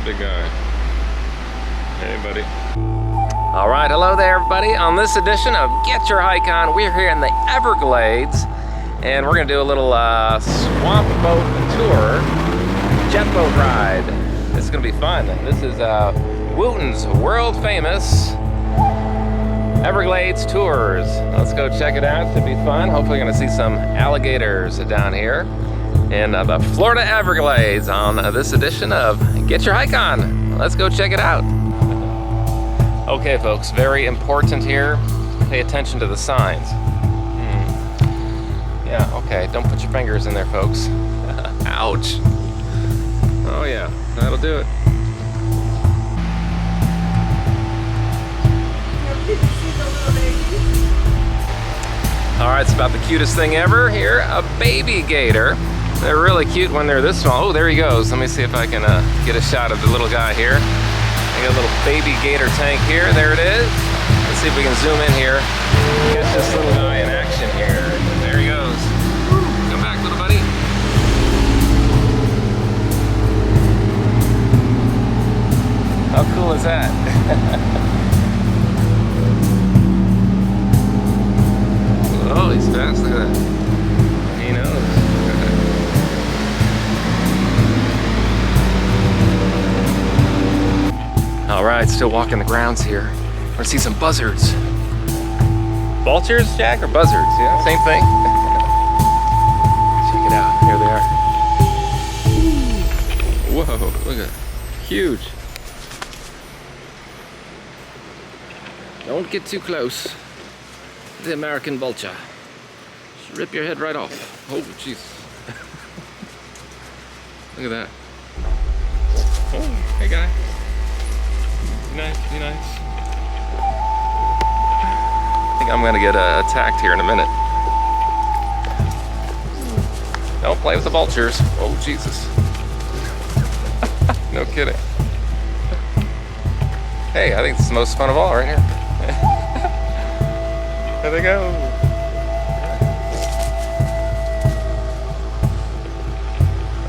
that big guy. Hey, buddy. All right, hello there, everybody. On this edition of Get Your Hike On, we're here in the Everglades, and we're gonna do a little swamp boat tour, jet boat ride. This is gonna be fun. This is Wooten's world famous Everglades tours. Let's go check it out. Should be fun. Hopefully, we're gonna see some alligators down here in the Florida Everglades on this edition of Get Your Hike On. Let's go check it out. Okay, folks, very important here. Pay attention to the signs. Yeah, okay, don't put your fingers in there, folks. Ouch. Oh yeah, that'll do it. All right, it's about the cutest thing ever here, a baby gator. They're really cute when they're this small. Oh, there he goes. Let me see if I can get a shot of the little guy here. I got a little baby gator tank here. There it is. Let's see if we can zoom in here. Get this little guy in action here. There he goes. Come back, little buddy. How cool is that? Oh, he's fast. Look at that. He knows. All right, still walking the grounds here. We're gonna see some buzzards. Vultures, Jack, or buzzards? Yeah, same thing. Check it out. Here they are. Whoa, look at that. Huge. Don't get too close. The American vulture. Just rip your head right off. Oh, jeez. Look at that. Oh, hey guy. Be nice, be nice. I think I'm gonna get attacked here in a minute. Don't play with the vultures. Oh, Jesus. No kidding. Hey, I think this is the most fun of all right here. There they go.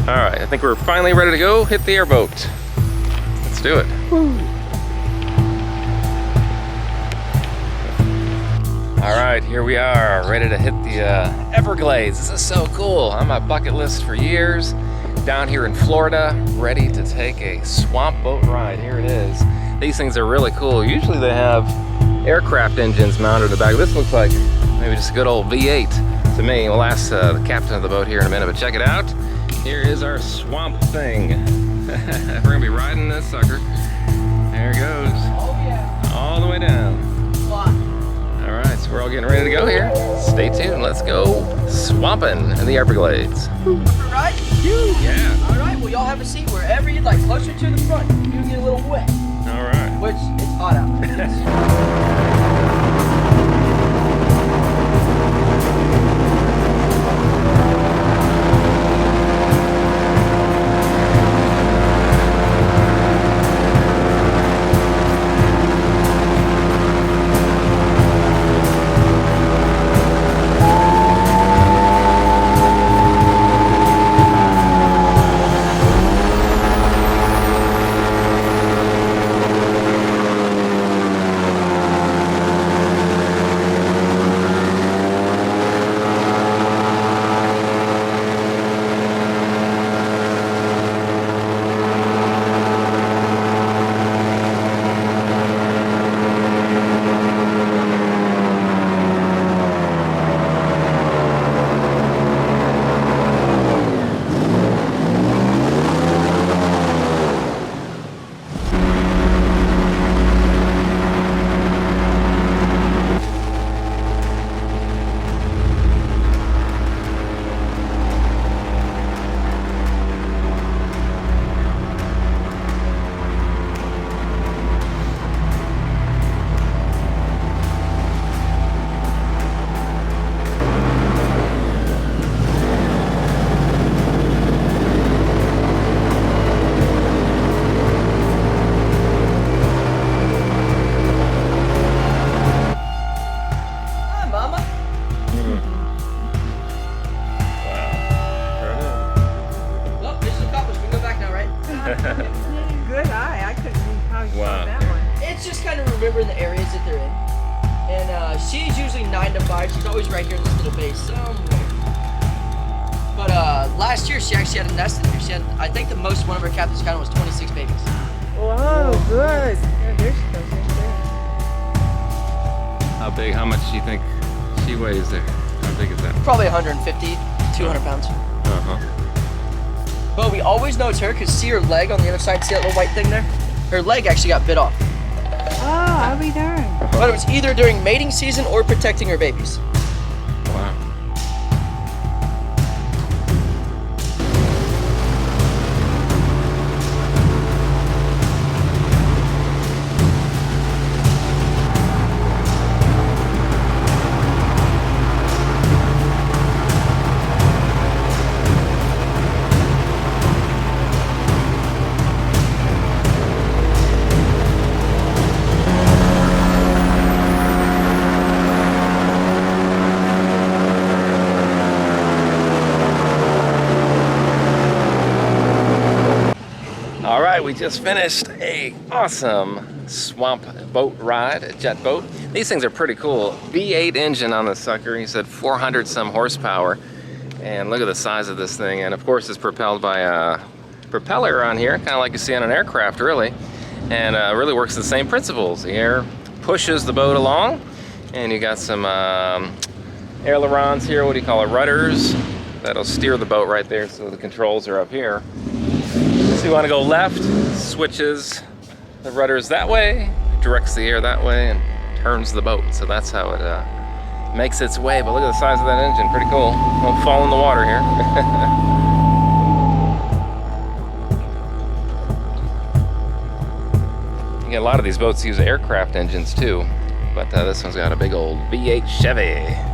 All right, I think we're finally ready to go hit the airboat. Let's do it. Woo. All right, here we are, ready to hit the Everglades. This is so cool. On my bucket list for years. Down here in Florida, ready to take a swamp boat ride. Here it is. These things are really cool. Usually they have aircraft engines mounted in the back. This looks like maybe just a good old V8 to me. We'll ask the captain of the boat here in a minute, but check it out. Here is our swamp thing. We're gonna be riding this sucker. There it goes. Oh yeah. All the way down. All right, so we're all getting ready to go here. Stay tuned, let's go swamping in the Everglades. Right? Yeah. All right, well y'all have a seat wherever you'd like, closer to the front. You get a little wet. All right. Which, it's hot out. good eye. I couldn't even probably Wow. spot that one. It's just kind of remembering the areas that they're in. And she's usually 9 to 5. She's always right here in this little base somewhere. But last year she actually had a nest in here. She had, I think the most one of her captives counted was 26 babies. Whoa, good. Yeah, there she goes. Right there. How big, how much do you think she weighs there? How big is that? Probably 150, 200 pounds. Uh-huh. But we always know it's her because see her leg on the other side, see that little white thing there? Her leg actually got bit off. Oh, I'll be darned. But it was either during mating season or protecting her babies. Wow. All right, we just finished a awesome swamp boat ride, a jet boat. These things are pretty cool. V8 engine on the sucker. He said 400 some horsepower. And look at the size of this thing. And of course it's propelled by a propeller on here, kind of like you see on an aircraft really. And really works the same principles. The air pushes the boat along. And you got some ailerons here, what do you call it, rudders. That'll steer the boat right there, so the controls are up here. So you want to go left, switches the rudders that way, directs the air that way, and turns the boat. So that's how it makes its way. But look at the size of that engine, pretty cool. Won't fall in the water here. You get a lot of these boats use aircraft engines too, but this one's got a big old V8 Chevy.